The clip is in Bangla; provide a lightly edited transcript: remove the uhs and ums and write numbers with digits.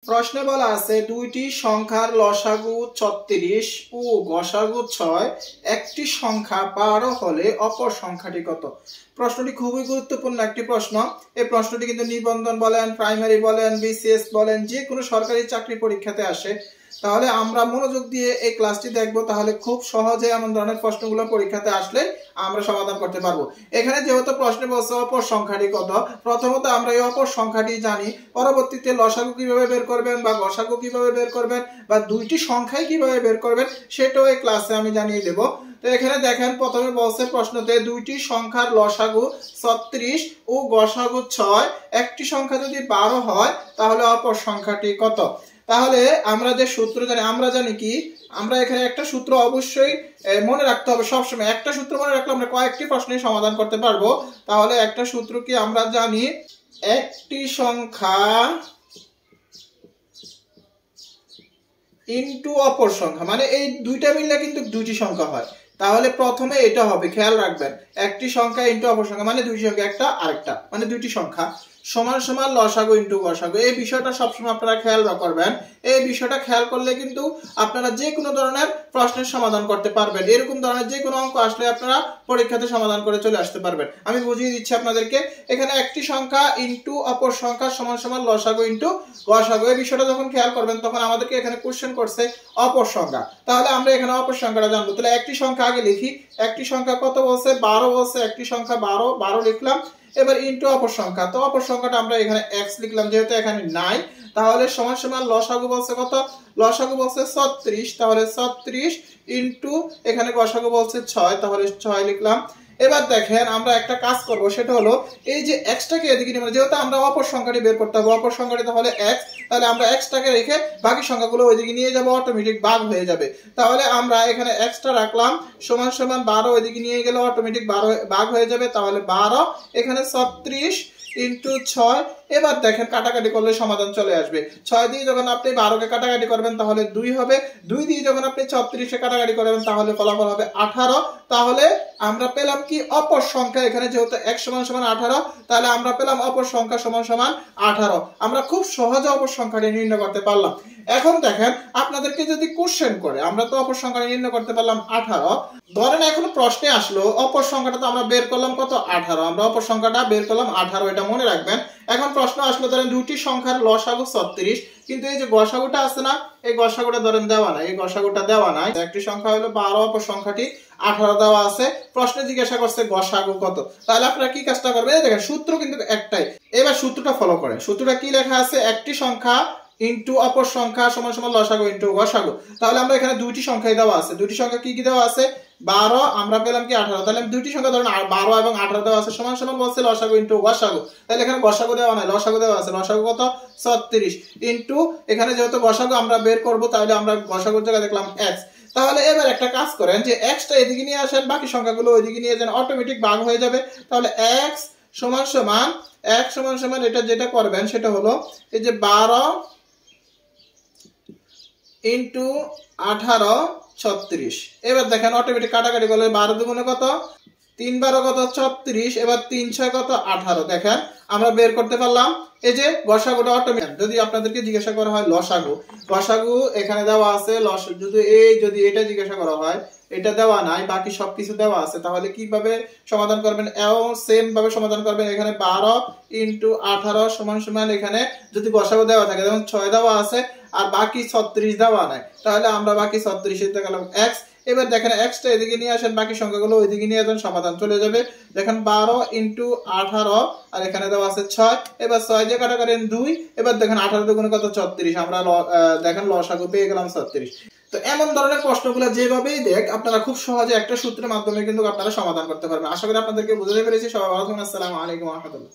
প্রশ্নে বলা আছে দুইটি সংখ্যার লসাগু ৩৬ ও গসাগু ৬, একটি সংখ্যা ১২ হলে অপর সংখ্যাটি কত? প্রশ্নটি খুবই গুরুত্বপূর্ণ একটি প্রশ্ন। এই প্রশ্নটি কিন্তু নিবন্ধন বলেন, প্রাইমারি বলেন, বিসিএস বলেন, যে কোনো সরকারি চাকরি পরীক্ষাতে আসে। তাহলে আমরা মনোযোগ দিয়ে এই ক্লাসটি দেখব, তাহলে খুব সহজে এমন ধরনের প্রশ্নগুলো পরীক্ষাতে আসলে আমরা সমাধান করতে পারবো। এখানে যেহেতু প্রশ্নে বলছে অপর সংখ্যাটি কত, প্রথমত আমরা এই অপর সংখ্যাটি জানি, পরবর্তীতে লসাগু কিভাবে বের করবেন বা গসাগু কিভাবে বের করবেন বা দুইটি সংখ্যাই কিভাবে বের করবেন সেটাও এই ক্লাসে আমি জানিয়ে দেব। তো এখানে দেখেন প্রথমে বলছে প্রশ্নতে দুইটি সংখ্যার লসাগু ৩৬ ও গসাগু ৬, একটি সংখ্যা যদি ১২ হয় তাহলে অপর সংখ্যাটি কত? তাহলে আমরা যে সূত্র জানি, আমরা জানি কি, আমরা এখানে একটা সূত্র অবশ্যই মনে রাখতে হবে সবসময়। একটা সূত্র মনে রাখলে আমরা কয়েকটি প্রশ্নের সমাধান করতে পারবো। তাহলে একটা সূত্র কি আমরা জানি, একটি সংখ্যা ইনটু অপর সংখ্যা, মানে এই দুইটা মিললে কিন্তু দুইটি সংখ্যা হয়। তাহলে প্রথমে এটা হবে, খেয়াল রাখবেন, একটি সংখ্যা ইনটু অপর সংখ্যা মানে দুইটি সংখ্যা, একটা আরেকটা মানে দুইটি সংখ্যা সমান সমান লসাগু ইনটু গসাগু। এই বিষয়টা সবসময় আপনারা খেয়াল করবেন। এই বিষয়টা খেয়াল করলে কিন্তু আপনারা যে কোনো ধরনের প্রশ্নের সমাধান করতে পারবেন। এরকম ধরনের যে কোনো অঙ্ক আসলে আপনারা পরীক্ষাতে সমাধান করে চলে আসতে পারবেন। আমি বুঝিয়ে দিচ্ছি আপনাদেরকে। এখানে একটি সংখ্যা ইনটু অপর সংখ্যা সমান সমান লসাগু ইনটু গসাগু। এই বিষয়টা যখন খেয়াল করবেন তখন আমাদেরকে এখানে কোশ্চেন করছে অপর সংখ্যা। তাহলে আমরা এখানে অপর সংখ্যাটা জানবো। তাহলে একটি সংখ্যা আগে লিখি। একটি সংখ্যা কত বলছে? ১২ বলছে। একটি সংখ্যা ১২ লিখলাম। এবার ইনটু অপর সংখ্যা, তো অপর সংখ্যাটা আমরা এখানে x লিখলাম যেহেতু এখানে নাই। তাহলে সমান সমান লসাগু বলছে কত? লসাগু বলছে ৩৬, তাহলে ৩৬ ইনটু এখানে গসাগু বলছে ৬, তাহলে ৬ লিখলাম। এবার দেখেন আমরা একটা কাজ করব, সেটা হলো এই যে x টাকে এদিকে নিয়ে, যেহেতু আমরা অপর সংখ্যাটি বের করতে হবে, অপর সংখ্যাটি তাহলে x, তাহলে আমরা x টাকে রেখে বাকি সংখ্যাগুলো ওইদিকে নিয়ে যাব, অটোমেটিক ভাগ হয়ে যাবে। তাহলে আমরা এখানে x টা রাখলাম সমান সমান ১২, ওইদিকে নিয়ে গেলে অটোমেটিক ভাগ হয়ে যাবে। তাহলে ১২ এখানে ৩৬ ইনটু ৬। এবার দেখেন কাটাকাটি করলে সমাধান চলে আসবে। ৬ দিয়ে যখন আপনি ১২ কে কাটাকাটি করবেন তাহলে ২ হবে। ২ দিয়ে যখন আপনি ৩৬ কে কাটাকাটি করবেন তাহলে ফলাফল হবে ১৮। তাহলে আমরা পেলাম কি অপর সংখ্যা, এখানে যেহেতু x সমান সমান ১৮, তাহলে আমরা পেলাম অপর সংখ্যা সমান সমান ১৮। আমরা খুব সহজে অপর সংখ্যাটি নির্ণয় করতে পারলাম। এখন দেখেন আপনাদেরকে যদি কোশ্চেন করে, আমরা তো অপর সংখ্যাটি নির্ণয় করতে পারলাম ১৮। ধরেন এখন প্রশ্নে আসলো অপর সংখ্যাটা তো আমরা বের করলাম কত? ১৮। আমরা অপর সংখ্যাটা বের করলাম ১৮, এটা মনে রাখবেন। এখন প্রশ্ন আসলো ধরেন দুইটি সংখ্যার লসাগু ৩৬, কিন্তু এই যে গসাগুটা আছে না, এই গসাগুটা ধরেন দেওয়া নাই, এই গসাগুটা দেওয়া নাই। একটি সংখ্যা হলো ১২, অপর সংখ্যাটি ১৮ দেওয়া আছে। প্রশ্নে জিজ্ঞাসা করছে গসাগু কত। তাহলে আপনারা কি কাজটা করবেন? এই দেখেন সূত্র কিন্তু একটাই। এবার সূত্রটা ফলো করেন। সূত্রটা কি লেখা আছে? একটি সংখ্যা ইনটু অপর সংখ্যা সমান সমান লসাগু ইনটু গসাগু। তাহলে আমরা এখানে দুইটি সংখ্যাই দেওয়া আছে। দুইটি সংখ্যা কি কি দেওয়া আছে? ১২, আমরা পেলাম কি ১৮। তাহলে দুইটি সংখ্যা ধরেন ১২ এবং ১৮ দেওয়া আছে, সমান সমান বলছে লসাগু ইনটু গসাগু। তাহলে এখানে গসাগু দেওয়া নাই, লসাগু দেওয়া আছে। লসাগু কত? ৩৬ ইনটু এখানে যেহেতু গসাগু আমরা বের করব, তাহলে আমরা গসাগুর জায়গায় দেখলাম x। তাহলে এবার একটা কাজ করেন যে x টা এদিকে নিয়ে আসেন, বাকি সংখ্যাগুলো ওইদিকে নিয়ে যান, অটোমেটিক ভাগ হয়ে যাবে। তাহলে x সমান সমান এটা যেটা করবেন সেটা হলো এই যে ১২ ইনটু ১৮ ৩৬। এবার দেখেন অটোমেটিক কাটাকাটি করলে ১২ দুগুণে কত? ৩ ১২ কত? ৩৬। এবার ৩ ৬ কত? ১৮। দেখেন আমরা বের করতে পারলাম। এই যে গসাগুটা অটোমেটিক। যদি আপনাদেরকে জিজ্ঞাসা করা হয় লসাগু, গসাগু এখানে দেওয়া আছে, যদি এটা জিজ্ঞাসা করা হয়, এটা দেওয়া নাই, বাকি সবকিছু দেওয়া আছে, তাহলে কিভাবে সমাধান করবেন? সেম ভাবে সমাধান করবেন। এখানে ১২ ইনটু ১৮ সমান সমান, এখানে যদি গসাগু দেওয়া থাকে, যেমন ৬ দেওয়া আছে আর বাকি ৩৬ দেওয়া নাই, তাহলে আমরা বাকি ৩৬ এর গেলাম x। এবার দেখেন x টা এদিকে নিয়ে আসেন, বাকি সংখ্যাগুলো ওইদিকে নিয়ে যান, সমাধান চলে যাবে। দেখেন ১২ ইনটু ১৮ আর এখানে দেওয়া আছে ৬। এবার ৬ দিয়ে কাটা করেন ২। এবার দেখেন ১৮ দুগুণে কত? ৩৬। আমরা দেখেন লসাগু পেয়ে গেলাম ৩৬। তো এমন ধরনের প্রশ্নগুলো যেভাবেই দেখ আপনারা খুব সহজে একটা সূত্রের মাধ্যমে কিন্তু আপনারা সমাধান করতে পারবেন। আশা করি আপনাদেরকে বুঝাতে পেরেছি। সবাই ভালো থাকুন। আসসালামু আলাইকুম ওয়া রাহমাতুল্লাহ।